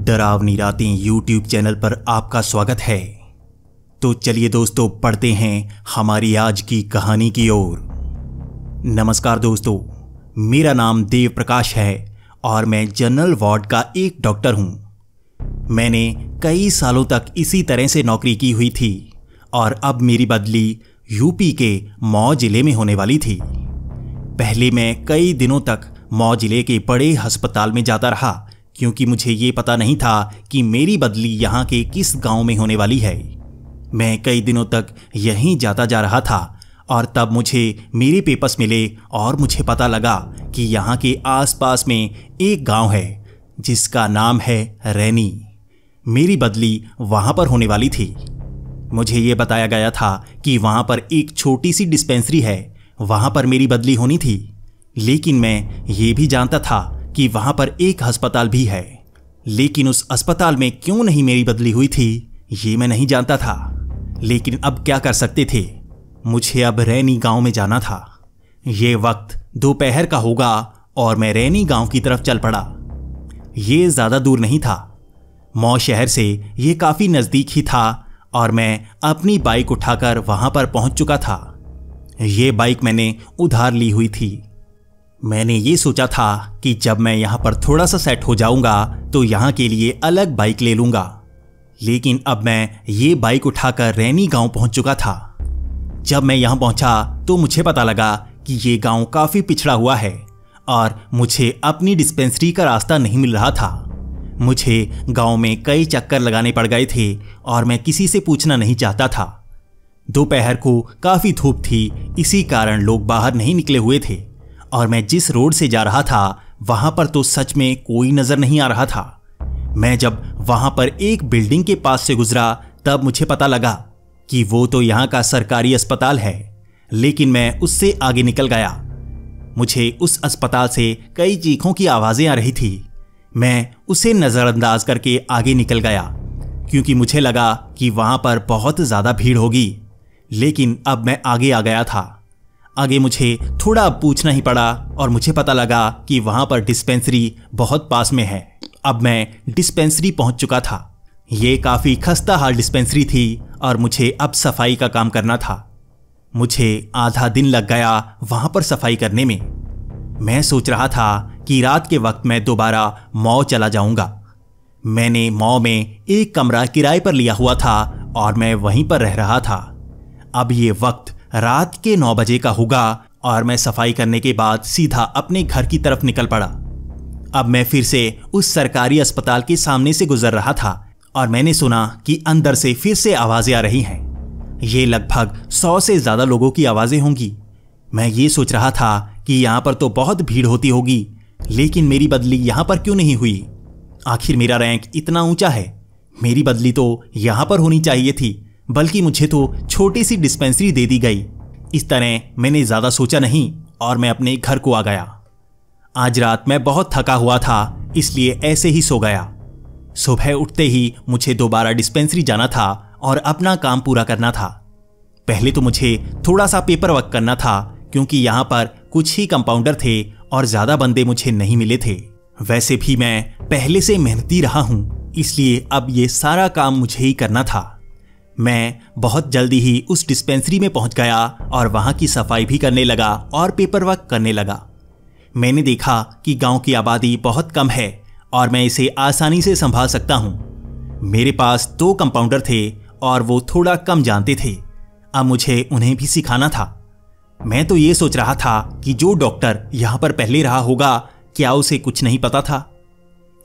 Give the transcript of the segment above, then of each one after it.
डरावनी रातें YouTube channel पर आपका स्वागत है। तो चलिए दोस्तों, पढ़ते हैं हमारी आज की कहानी की ओर। नमस्कार दोस्तों, मेरा नाम देव प्रकाश है और मैं जनरल वार्ड का एक डॉक्टर हूं। मैंने कई सालों तक इसी तरह से नौकरी की हुई थी और अब मेरी बदली यूपी के मऊ जिले में होने वाली थी। पहले मैं कई दिनों तक मऊ जिले के बड़े अस्पताल में जाता रहा क्योंकि मुझे ये पता नहीं था कि मेरी बदली यहाँ के किस गांव में होने वाली है। मैं कई दिनों तक यहीं जाता जा रहा था और तब मुझे मेरे पेपर्स मिले और मुझे पता लगा कि यहाँ के आसपास में एक गांव है जिसका नाम है रैनी। मेरी बदली वहाँ पर होने वाली थी। मुझे ये बताया गया था कि वहाँ पर एक छोटी सी डिस्पेंसरी है, वहाँ पर मेरी बदली होनी थी। लेकिन मैं ये भी जानता था कि वहाँ पर एक अस्पताल भी है, लेकिन उस अस्पताल में क्यों नहीं मेरी बदली हुई थी ये मैं नहीं जानता था। लेकिन अब क्या कर सकते थे, मुझे अब रैनी गांव में जाना था। ये वक्त दोपहर का होगा और मैं रैनी गांव की तरफ चल पड़ा। ये ज़्यादा दूर नहीं था, मऊ शहर से ये काफ़ी नज़दीक ही था और मैं अपनी बाइक उठाकर वहाँ पर पहुँच चुका था। ये बाइक मैंने उधार ली हुई थी। मैंने ये सोचा था कि जब मैं यहाँ पर थोड़ा सा सेट हो जाऊँगा तो यहाँ के लिए अलग बाइक ले लूँगा। लेकिन अब मैं ये बाइक उठाकर रैनी गांव पहुँच चुका था। जब मैं यहाँ पहुँचा तो मुझे पता लगा कि ये गांव काफ़ी पिछड़ा हुआ है और मुझे अपनी डिस्पेंसरी का रास्ता नहीं मिल रहा था। मुझे गांव में कई चक्कर लगाने पड़ गए थे और मैं किसी से पूछना नहीं चाहता था। दोपहर को काफ़ी धूप थी, इसी कारण लोग बाहर नहीं निकले हुए थे और मैं जिस रोड से जा रहा था वहाँ पर तो सच में कोई नज़र नहीं आ रहा था। मैं जब वहाँ पर एक बिल्डिंग के पास से गुजरा तब मुझे पता लगा कि वो तो यहाँ का सरकारी अस्पताल है, लेकिन मैं उससे आगे निकल गया। मुझे उस अस्पताल से कई चीखों की आवाज़ें आ रही थी। मैं उसे नज़रअंदाज करके आगे निकल गया क्योंकि मुझे लगा कि वहाँ पर बहुत ज़्यादा भीड़ होगी। लेकिन अब मैं आगे आ गया था। आगे मुझे थोड़ा पूछना ही पड़ा और मुझे पता लगा कि वहाँ पर डिस्पेंसरी बहुत पास में है। अब मैं डिस्पेंसरी पहुँच चुका था। ये काफ़ी खस्ता हाल डिस्पेंसरी थी और मुझे अब सफाई का काम करना था। मुझे आधा दिन लग गया वहाँ पर सफाई करने में। मैं सोच रहा था कि रात के वक्त मैं दोबारा मऊ चला जाऊँगा। मैंने मऊ में एक कमरा किराए पर लिया हुआ था और मैं वहीं पर रह रहा था। अब ये वक्त रात के 9 बजे का होगा और मैं सफाई करने के बाद सीधा अपने घर की तरफ निकल पड़ा। अब मैं फिर से उस सरकारी अस्पताल के सामने से गुजर रहा था और मैंने सुना कि अंदर से फिर से आवाज़ें आ रही हैं। ये लगभग 100 से ज़्यादा लोगों की आवाज़ें होंगी। मैं ये सोच रहा था कि यहाँ पर तो बहुत भीड़ होती होगी, लेकिन मेरी बदली यहाँ पर क्यों नहीं हुई? आखिर मेरा रैंक इतना ऊंचा है, मेरी बदली तो यहाँ पर होनी चाहिए थी, बल्कि मुझे तो छोटी सी डिस्पेंसरी दे दी गई। इस तरह मैंने ज़्यादा सोचा नहीं और मैं अपने घर को आ गया। आज रात मैं बहुत थका हुआ था, इसलिए ऐसे ही सो गया। सुबह उठते ही मुझे दोबारा डिस्पेंसरी जाना था और अपना काम पूरा करना था। पहले तो मुझे थोड़ा सा पेपर वर्क करना था क्योंकि यहाँ पर कुछ ही कंपाउंडर थे और ज़्यादा बंदे मुझे नहीं मिले थे। वैसे भी मैं पहले से मेहनती रहा हूँ, इसलिए अब ये सारा काम मुझे ही करना था। मैं बहुत जल्दी ही उस डिस्पेंसरी में पहुंच गया और वहां की सफाई भी करने लगा और पेपर वर्क करने लगा। मैंने देखा कि गांव की आबादी बहुत कम है और मैं इसे आसानी से संभाल सकता हूं। मेरे पास 2 कंपाउंडर थे और वो थोड़ा कम जानते थे। अब मुझे उन्हें भी सिखाना था। मैं तो ये सोच रहा था कि जो डॉक्टर यहाँ पर पहले रहा होगा, क्या उसे कुछ नहीं पता था?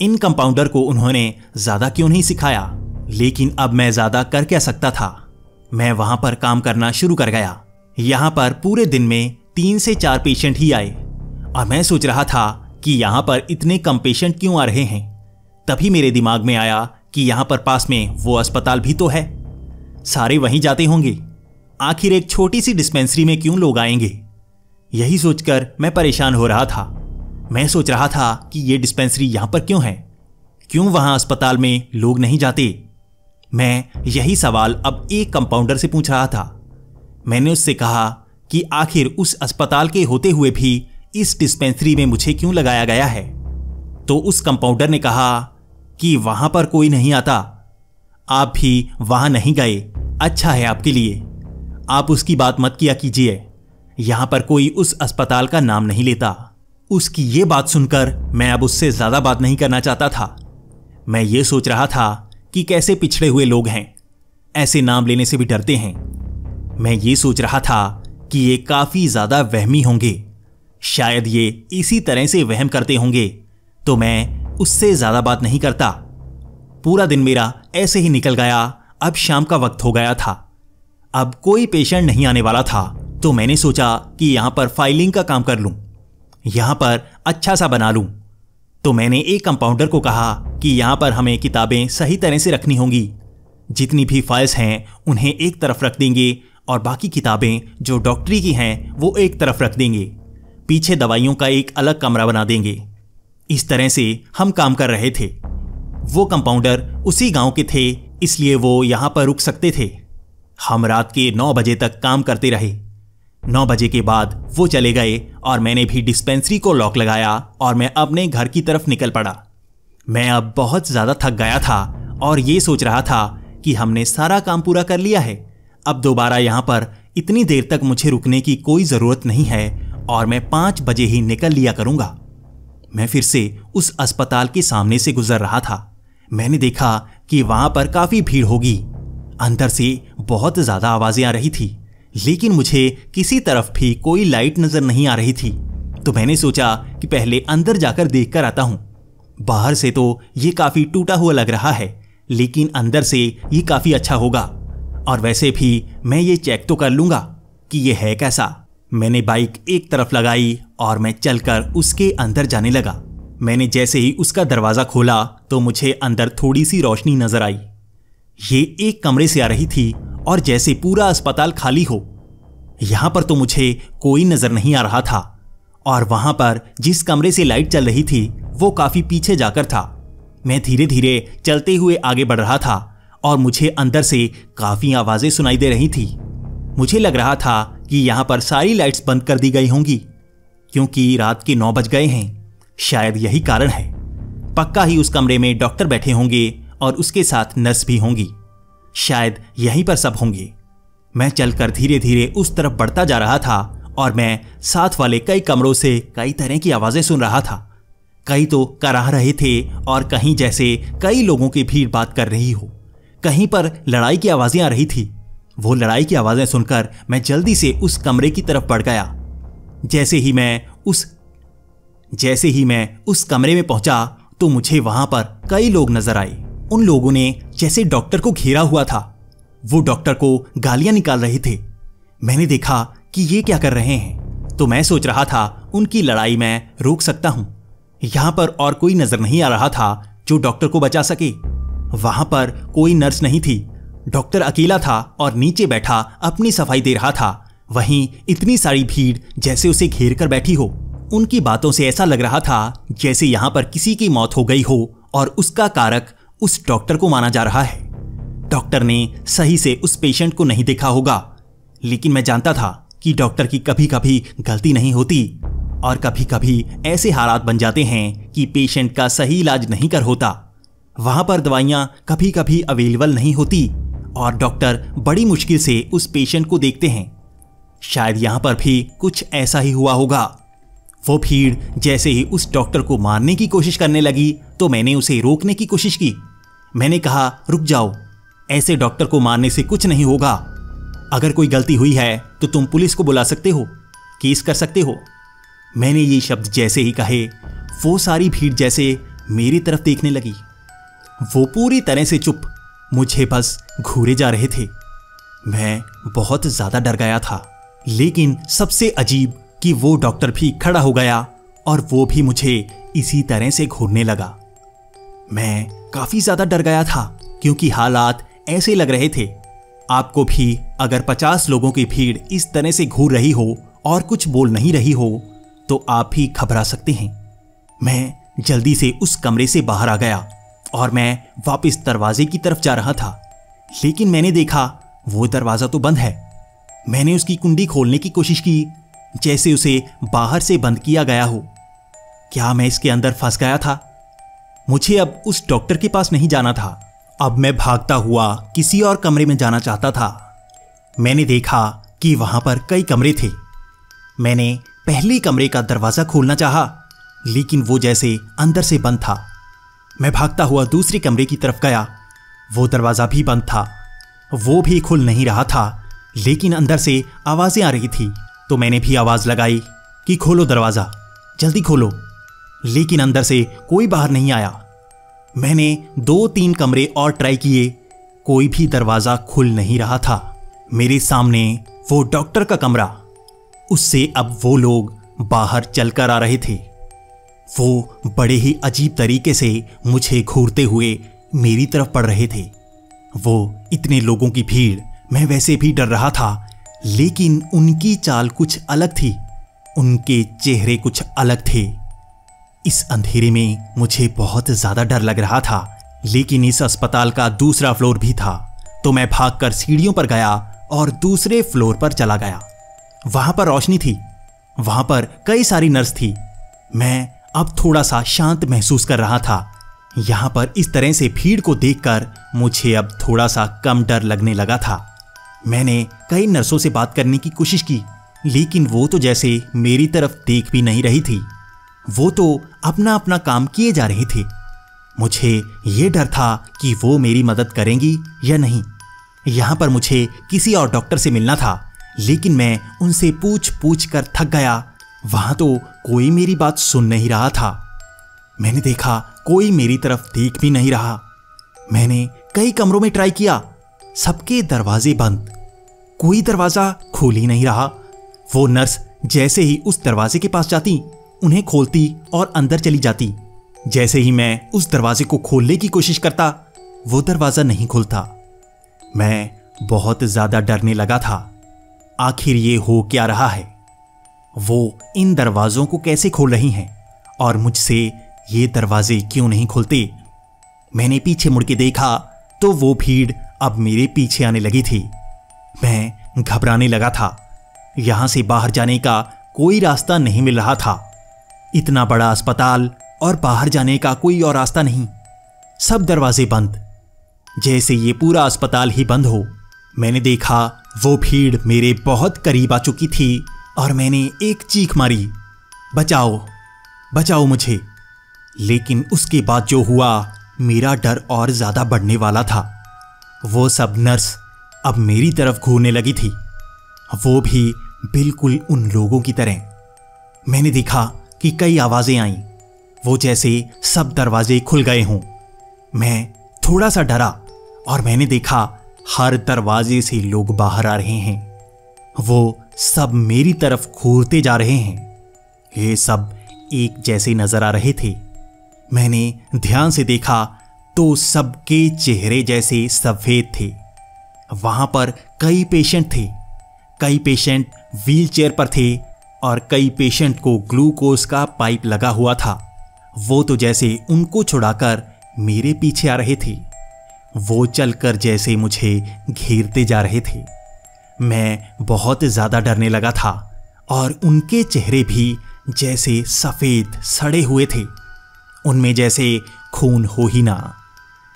इन कंपाउंडर को उन्होंने ज़्यादा क्यों नहीं सिखाया? लेकिन अब मैं ज़्यादा कर क्या सकता था? मैं वहाँ पर काम करना शुरू कर गया। यहाँ पर पूरे दिन में 3 से 4 पेशेंट ही आए और मैं सोच रहा था कि यहाँ पर इतने कम पेशेंट क्यों आ रहे हैं। तभी मेरे दिमाग में आया कि यहाँ पर पास में वो अस्पताल भी तो है, सारे वहीं जाते होंगे। आखिर एक छोटी सी डिस्पेंसरी में क्यों लोग आएंगे? यही सोचकर मैं परेशान हो रहा था। मैं सोच रहा था कि ये डिस्पेंसरी यहाँ पर क्यों है, क्यों वहाँ अस्पताल में लोग नहीं जाते? मैं यही सवाल अब एक कंपाउंडर से पूछ रहा था। मैंने उससे कहा कि आखिर उस अस्पताल के होते हुए भी इस डिस्पेंसरी में मुझे क्यों लगाया गया है? तो उस कंपाउंडर ने कहा कि वहां पर कोई नहीं आता। आप भी वहां नहीं गए, अच्छा है आपके लिए। आप उसकी बात मत किया कीजिए, यहां पर कोई उस अस्पताल का नाम नहीं लेता। उसकी ये बात सुनकर मैं अब उससे ज्यादा बात नहीं करना चाहता था। मैं ये सोच रहा था कि कैसे पिछड़े हुए लोग हैं, ऐसे नाम लेने से भी डरते हैं। मैं ये सोच रहा था कि ये काफी ज्यादा वहमी होंगे, शायद ये इसी तरह से वहम करते होंगे, तो मैं उससे ज्यादा बात नहीं करता। पूरा दिन मेरा ऐसे ही निकल गया। अब शाम का वक्त हो गया था, अब कोई पेशेंट नहीं आने वाला था, तो मैंने सोचा कि यहां पर फाइलिंग का काम कर लूं, यहां पर अच्छा सा बना लूं। तो मैंने एक कंपाउंडर को कहा कि यहां पर हमें किताबें सही तरह से रखनी होंगी, जितनी भी फाइल्स हैं उन्हें एक तरफ रख देंगे और बाकी किताबें जो डॉक्टरी की हैं वो एक तरफ रख देंगे, पीछे दवाइयों का एक अलग कमरा बना देंगे। इस तरह से हम काम कर रहे थे। वो कंपाउंडर उसी गांव के थे, इसलिए वो यहां पर रुक सकते थे। हम रात के 9 बजे तक काम करते रहे। 9 बजे के बाद वो चले गए और मैंने भी डिस्पेंसरी को लॉक लगाया और मैं अपने घर की तरफ निकल पड़ा। मैं अब बहुत ज्यादा थक गया था और ये सोच रहा था कि हमने सारा काम पूरा कर लिया है, अब दोबारा यहां पर इतनी देर तक मुझे रुकने की कोई जरूरत नहीं है और मैं 5 बजे ही निकल लिया करूंगा। मैं फिर से उस अस्पताल के सामने से गुजर रहा था। मैंने देखा कि वहां पर काफी भीड़ होगी। अंदर से बहुत ज्यादा आवाजें आ रही थी, लेकिन मुझे किसी तरफ भी कोई लाइट नजर नहीं आ रही थी। तो मैंने सोचा कि पहले अंदर जाकर देखकर आता हूं। बाहर से तो ये काफी टूटा हुआ लग रहा है, लेकिन अंदर से ये काफी अच्छा होगा। और वैसे भी मैं ये चेक तो कर लूंगा कि ये है कैसा। मैंने बाइक एक तरफ लगाई और मैं चलकर उसके अंदर जाने लगा। मैंने जैसे ही उसका दरवाजा खोला तो मुझे अंदर थोड़ी सी रोशनी नजर आई। ये एक कमरे से आ रही थी और जैसे पूरा अस्पताल खाली हो। यहां पर तो मुझे कोई नजर नहीं आ रहा था और वहां पर जिस कमरे से लाइट चल रही थी वो काफी पीछे जाकर था। मैं धीरे धीरे चलते हुए आगे बढ़ रहा था और मुझे अंदर से काफी आवाजें सुनाई दे रही थी। मुझे लग रहा था कि यहां पर सारी लाइट्स बंद कर दी गई होंगी, क्योंकि रात के 9 बज गए हैं। शायद यही कारण है। पक्का ही उस कमरे में डॉक्टर बैठे होंगे और उसके साथ नर्स भी होंगी। शायद यहीं पर सब होंगे। मैं चलकर धीरे धीरे उस तरफ बढ़ता जा रहा था और मैं साथ वाले कई कमरों से कई तरह की आवाजें सुन रहा था। कई तो कराह रहे थे और कहीं जैसे कई लोगों की भीड़ बात कर रही हो। कहीं पर लड़ाई की आवाजें आ रही थी। वो लड़ाई की आवाजें सुनकर मैं जल्दी से उस कमरे की तरफ बढ़ गया। जैसे ही मैं उस कमरे में पहुंचा तो मुझे वहां पर कई लोग नजर आए। उन लोगों ने जैसे डॉक्टर को घेरा हुआ था। वो डॉक्टर को गालियां निकाल रहे थे। मैंने देखा कि ये क्या कर रहे हैं, तो मैं सोच रहा था उनकी लड़ाई मैं रोक सकता हूं। यहां पर और कोई नजर नहीं आ रहा था जो डॉक्टर को बचा सके। वहां पर कोई नर्स नहीं थी। डॉक्टर अकेला था और नीचे बैठा अपनी सफाई दे रहा था। वहीं इतनी सारी भीड़ जैसे उसे घेर कर बैठी हो। उनकी बातों से ऐसा लग रहा था जैसे यहां पर किसी की मौत हो गई हो और उसका कारक उस डॉक्टर को माना जा रहा है। डॉक्टर ने सही से उस पेशेंट को नहीं देखा होगा, लेकिन मैं जानता था कि डॉक्टर की कभी कभी गलती नहीं होती और कभी कभी ऐसे हालात बन जाते हैं कि पेशेंट का सही इलाज नहीं कर होता। वहां पर दवाइयां कभी कभी अवेलेबल नहीं होती और डॉक्टर बड़ी मुश्किल से उस पेशेंट को देखते हैं। शायद यहां पर भी कुछ ऐसा ही हुआ होगा। वो भीड़ जैसे ही उस डॉक्टर को मारने की कोशिश करने लगी तो मैंने उसे रोकने की कोशिश की। मैंने कहा, रुक जाओ, ऐसे डॉक्टर को मारने से कुछ नहीं होगा। अगर कोई गलती हुई है तो तुम पुलिस को बुला सकते हो, केस कर सकते हो। मैंने ये शब्द जैसे ही कहे वो सारी भीड़ जैसे मेरी तरफ देखने लगी। वो पूरी तरह से चुप, मुझे बस घूरे जा रहे थे। मैं बहुत ज्यादा डर गया था, लेकिन सबसे अजीब कि वो डॉक्टर भी खड़ा हो गया और वो भी मुझे इसी तरह से घूरने लगा। मैं काफी ज्यादा डर गया था क्योंकि हालात ऐसे लग रहे थे। आपको भी अगर 50 लोगों की भीड़ इस तरह से घूर रही हो और कुछ बोल नहीं रही हो तो आप भी घबरा सकते हैं। मैं जल्दी से उस कमरे से बाहर आ गया और मैं वापस दरवाजे की तरफ जा रहा था, लेकिन मैंने देखा वो दरवाजा तो बंद है। मैंने उसकी कुंडी खोलने की कोशिश की, जैसे उसे बाहर से बंद किया गया हो। क्या मैं इसके अंदर फंस गया था? मुझे अब उस डॉक्टर के पास नहीं जाना था। अब मैं भागता हुआ किसी और कमरे में जाना चाहता था। मैंने देखा कि वहां पर कई कमरे थे। मैंने पहले कमरे का दरवाजा खोलना चाहा, लेकिन वो जैसे अंदर से बंद था। मैं भागता हुआ दूसरे कमरे की तरफ गया। वो दरवाजा भी बंद था, वो भी खुल नहीं रहा था, लेकिन अंदर से आवाजें आ रही थी। तो मैंने भी आवाज लगाई कि खोलो दरवाजा, जल्दी खोलो, लेकिन अंदर से कोई बाहर नहीं आया। मैंने 2-3 कमरे और ट्राई किए, कोई भी दरवाजा खुल नहीं रहा था। मेरे सामने वो डॉक्टर का कमरा, उससे अब वो लोग बाहर चलकर आ रहे थे। वो बड़े ही अजीब तरीके से मुझे घूरते हुए मेरी तरफ पड़ रहे थे। वो इतने लोगों की भीड़, मैं वैसे भी डर रहा था, लेकिन उनकी चाल कुछ अलग थी, उनके चेहरे कुछ अलग थे। इस अंधेरे में मुझे बहुत ज्यादा डर लग रहा था, लेकिन इस अस्पताल का दूसरा फ्लोर भी था। तो मैं भागकर सीढ़ियों पर गया और दूसरे फ्लोर पर चला गया। वहां पर रोशनी थी, वहां पर कई सारी नर्स थी। मैं अब थोड़ा सा शांत महसूस कर रहा था। यहां पर इस तरह से भीड़ को देखकर मुझे अब थोड़ा सा कम डर लगने लगा था। मैंने कई नर्सों से बात करने की कोशिश की, लेकिन वो तो जैसे मेरी तरफ देख भी नहीं रही थी। वो तो अपना अपना काम किए जा रहे थे। मुझे ये डर था कि वो मेरी मदद करेंगी या नहीं। यहां पर मुझे किसी और डॉक्टर से मिलना था, लेकिन मैं उनसे पूछ पूछ कर थक गया। वहां तो कोई मेरी बात सुन नहीं रहा था। मैंने देखा कोई मेरी तरफ देख भी नहीं रहा। मैंने कई कमरों में ट्राई किया, सबके दरवाजे बंद, कोई दरवाजा खोल ही नहीं रहा। वो नर्स जैसे ही उस दरवाजे के पास जाती, उन्हें खोलती और अंदर चली जाती। जैसे ही मैं उस दरवाजे को खोलने की कोशिश करता, वो दरवाजा नहीं खुलता। मैं बहुत ज्यादा डरने लगा था। आखिर ये हो क्या रहा है? वो इन दरवाजों को कैसे खोल रही हैं और मुझसे ये दरवाजे क्यों नहीं खुलते? मैंने पीछे मुड़ के देखा तो वो भीड़ अब मेरे पीछे आने लगी थी। मैं घबराने लगा था। यहां से बाहर जाने का कोई रास्ता नहीं मिल रहा था। इतना बड़ा अस्पताल और बाहर जाने का कोई और रास्ता नहीं, सब दरवाजे बंद, जैसे ये पूरा अस्पताल ही बंद हो। मैंने देखा वो भीड़ मेरे बहुत करीब आ चुकी थी और मैंने एक चीख मारी, बचाओ, बचाओ मुझे। लेकिन उसके बाद जो हुआ, मेरा डर और ज्यादा बढ़ने वाला था। वो सब नर्स अब मेरी तरफ घूरने लगी थी, वो भी बिल्कुल उन लोगों की तरह। मैंने देखा कि कई आवाजें आईं, वो जैसे सब दरवाजे खुल गए हों। मैं थोड़ा सा डरा और मैंने देखा हर दरवाजे से लोग बाहर आ रहे हैं। वो सब मेरी तरफ घूरते जा रहे हैं। ये सब एक जैसे नजर आ रहे थे। मैंने ध्यान से देखा तो सबके चेहरे जैसे सफेद थे। वहां पर कई पेशेंट थे। कई पेशेंट व्हीलचेयर पर थे और कई पेशेंट को ग्लूकोज का पाइप लगा हुआ था। वो तो जैसे उनको छुड़ाकर मेरे पीछे आ रहे थे। वो चलकर जैसे मुझे घेरते जा रहे थे। मैं बहुत ज्यादा डरने लगा था और उनके चेहरे भी जैसे सफेद सड़े हुए थे, उनमें जैसे खून हो ही ना।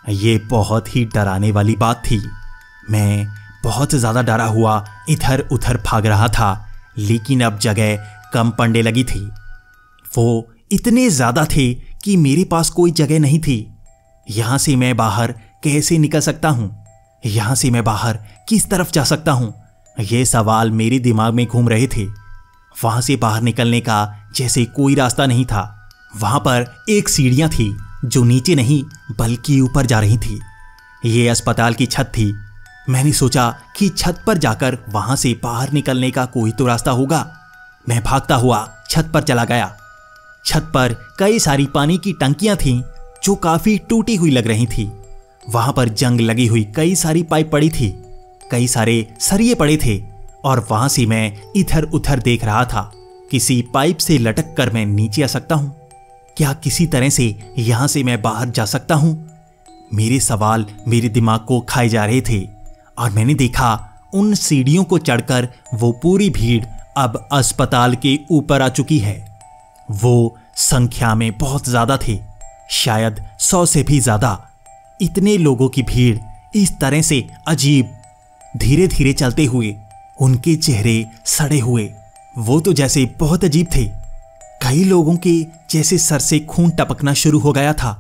ये बहुत ही डराने वाली बात थी। मैं बहुत ज्यादा डरा हुआ इधर उधर भाग रहा था, लेकिन अब जगह कम पड़ने लगी थी। वो इतने ज्यादा थे कि मेरे पास कोई जगह नहीं थी। यहां से मैं बाहर कैसे निकल सकता हूं? यहां से मैं बाहर किस तरफ जा सकता हूं? ये सवाल मेरे दिमाग में घूम रहे थे। वहां से बाहर निकलने का जैसे कोई रास्ता नहीं था। वहां पर एक सीढ़ियां थी जो नीचे नहीं बल्कि ऊपर जा रही थी। ये अस्पताल की छत थी। मैंने सोचा कि छत पर जाकर वहां से बाहर निकलने का कोई तो रास्ता होगा। मैं भागता हुआ छत पर चला गया। छत पर कई सारी पानी की टंकियां थीं जो काफी टूटी हुई लग रही थी। वहां पर जंग लगी हुई कई सारी पाइप पड़ी थी, कई सारे सरिये पड़े थे और वहां से मैं इधर उधर देख रहा था। किसी पाइप से लटक कर मैं नीचे आ सकता हूं? क्या किसी तरह से यहां से मैं बाहर जा सकता हूं? मेरे सवाल मेरे दिमाग को खाए जा रहे थे और मैंने देखा उन सीढ़ियों को चढ़कर वो पूरी भीड़ अब अस्पताल के ऊपर आ चुकी है। वो संख्या में बहुत ज्यादा थे। शायद 100 से भी ज्यादा। इतने लोगों की भीड़ इस तरह से अजीब धीरे धीरे चलते हुए, उनके चेहरे सड़े हुए, वो तो जैसे बहुत अजीब थे। कई लोगों के जैसे सर से खून टपकना शुरू हो गया था।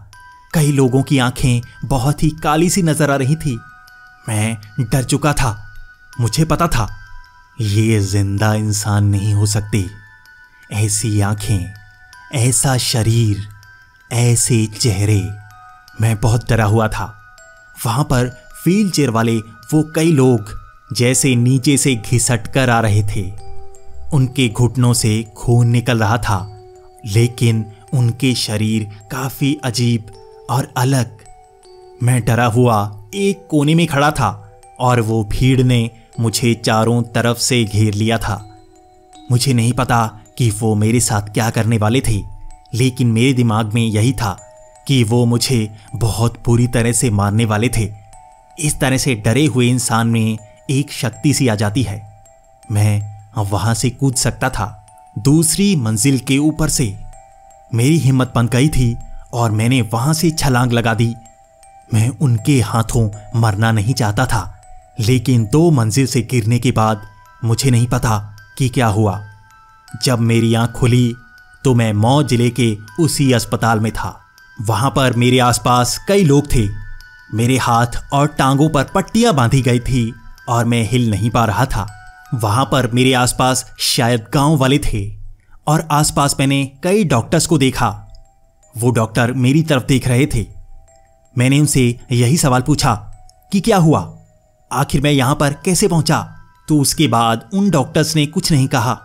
कई लोगों की आंखें बहुत ही काली सी नजर आ रही थी। मैं डर चुका था। मुझे पता था ये जिंदा इंसान नहीं हो सकते। ऐसी आंखें, ऐसा शरीर, ऐसे चेहरे। मैं बहुत डरा हुआ था। वहां पर व्हील चेयर वाले वो कई लोग जैसे नीचे से घिसट कर आ रहे थे। उनके घुटनों से खून निकल रहा था, लेकिन उनके शरीर काफी अजीब और अलग। मैं डरा हुआ एक कोने में खड़ा था और वो भीड़ ने मुझे चारों तरफ से घेर लिया था। मुझे नहीं पता कि वो मेरे साथ क्या करने वाले थे, लेकिन मेरे दिमाग में यही था कि वो मुझे बहुत बुरी तरह से मारने वाले थे। इस तरह से डरे हुए इंसान में एक शक्ति सी आ जाती है। मैं वहां से कूद सकता था, दूसरी मंजिल के ऊपर से। मेरी हिम्मत बंध गई थी और मैंने वहां से छलांग लगा दी। मैं उनके हाथों मरना नहीं चाहता था, लेकिन 2 मंजिल से गिरने के बाद मुझे नहीं पता कि क्या हुआ। जब मेरी आंख खुली तो मैं मऊ जिले के उसी अस्पताल में था। वहां पर मेरे आसपास कई लोग थे। मेरे हाथ और टांगों पर पट्टियां बांधी गई थी और मैं हिल नहीं पा रहा था। वहां पर मेरे आसपास शायद गांव वाले थे और आसपास मैंने कई डॉक्टर्स को देखा। वो डॉक्टर मेरी तरफ देख रहे थे। मैंने उनसे यही सवाल पूछा कि क्या हुआ, आखिर मैं यहां पर कैसे पहुंचा। तो उसके बाद उन डॉक्टर्स ने कुछ नहीं कहा,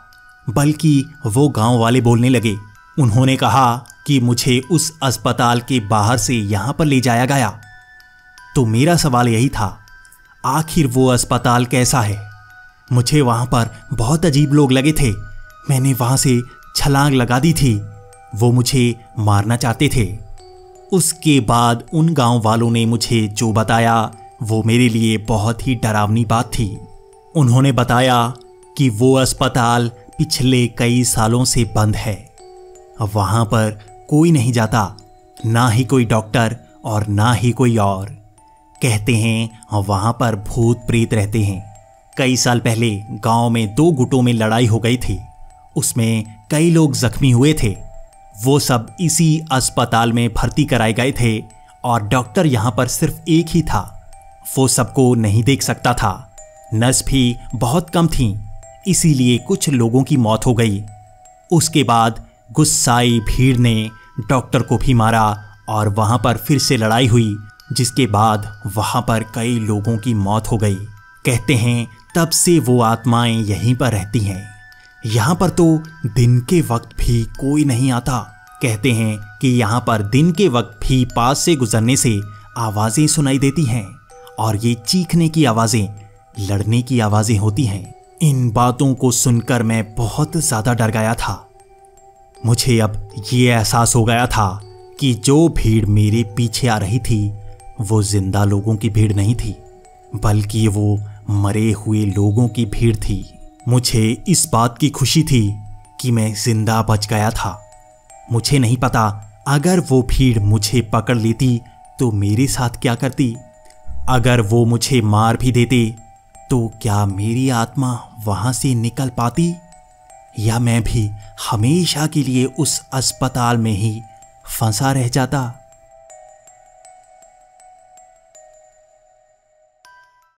बल्कि वो गांव वाले बोलने लगे। उन्होंने कहा कि मुझे उस अस्पताल के बाहर से यहां पर ले जाया गया। तो मेरा सवाल यही था, आखिर वो अस्पताल कैसा है। मुझे वहां पर बहुत अजीब लोग लगे थे। मैंने वहां से छलांग लगा दी थी। वो मुझे मारना चाहते थे। उसके बाद उन गांव वालों ने मुझे जो बताया वो मेरे लिए बहुत ही डरावनी बात थी। उन्होंने बताया कि वो अस्पताल पिछले कई सालों से बंद है। वहां पर कोई नहीं जाता, ना ही कोई डॉक्टर और ना ही कोई और। कहते हैं वहां पर भूत प्रेत रहते हैं। कई साल पहले गांव में 2 गुटों में लड़ाई हो गई थी। उसमें कई लोग जख्मी हुए थे। वो सब इसी अस्पताल में भर्ती कराए गए थे और डॉक्टर यहां पर सिर्फ एक ही था। वो सबको नहीं देख सकता था। नर्स भी बहुत कम थीं, इसीलिए कुछ लोगों की मौत हो गई। उसके बाद गुस्साई भीड़ ने डॉक्टर को भी मारा और वहां पर फिर से लड़ाई हुई, जिसके बाद वहां पर कई लोगों की मौत हो गई। कहते हैं तब से वो आत्माएं यहीं पर रहती हैं। यहाँ पर तो दिन के वक्त भी कोई नहीं आता। कहते हैं कि यहाँ पर दिन के वक्त भी पास से गुजरने से आवाजें सुनाई देती हैं और ये चीखने की आवाजें, लड़ने की आवाजें होती हैं। इन बातों को सुनकर मैं बहुत ज्यादा डर गया था। मुझे अब ये एहसास हो गया था कि जो भीड़ मेरे पीछे आ रही थी वो जिंदा लोगों की भीड़ नहीं थी, बल्कि वो मरे हुए लोगों की भीड़ थी। मुझे इस बात की खुशी थी कि मैं जिंदा बच गया था। मुझे नहीं पता अगर वो भीड़ मुझे पकड़ लेती तो मेरे साथ क्या करती। अगर वो मुझे मार भी देते तो क्या मेरी आत्मा वहां से निकल पाती, या मैं भी हमेशा के लिए उस अस्पताल में ही फंसा रह जाता।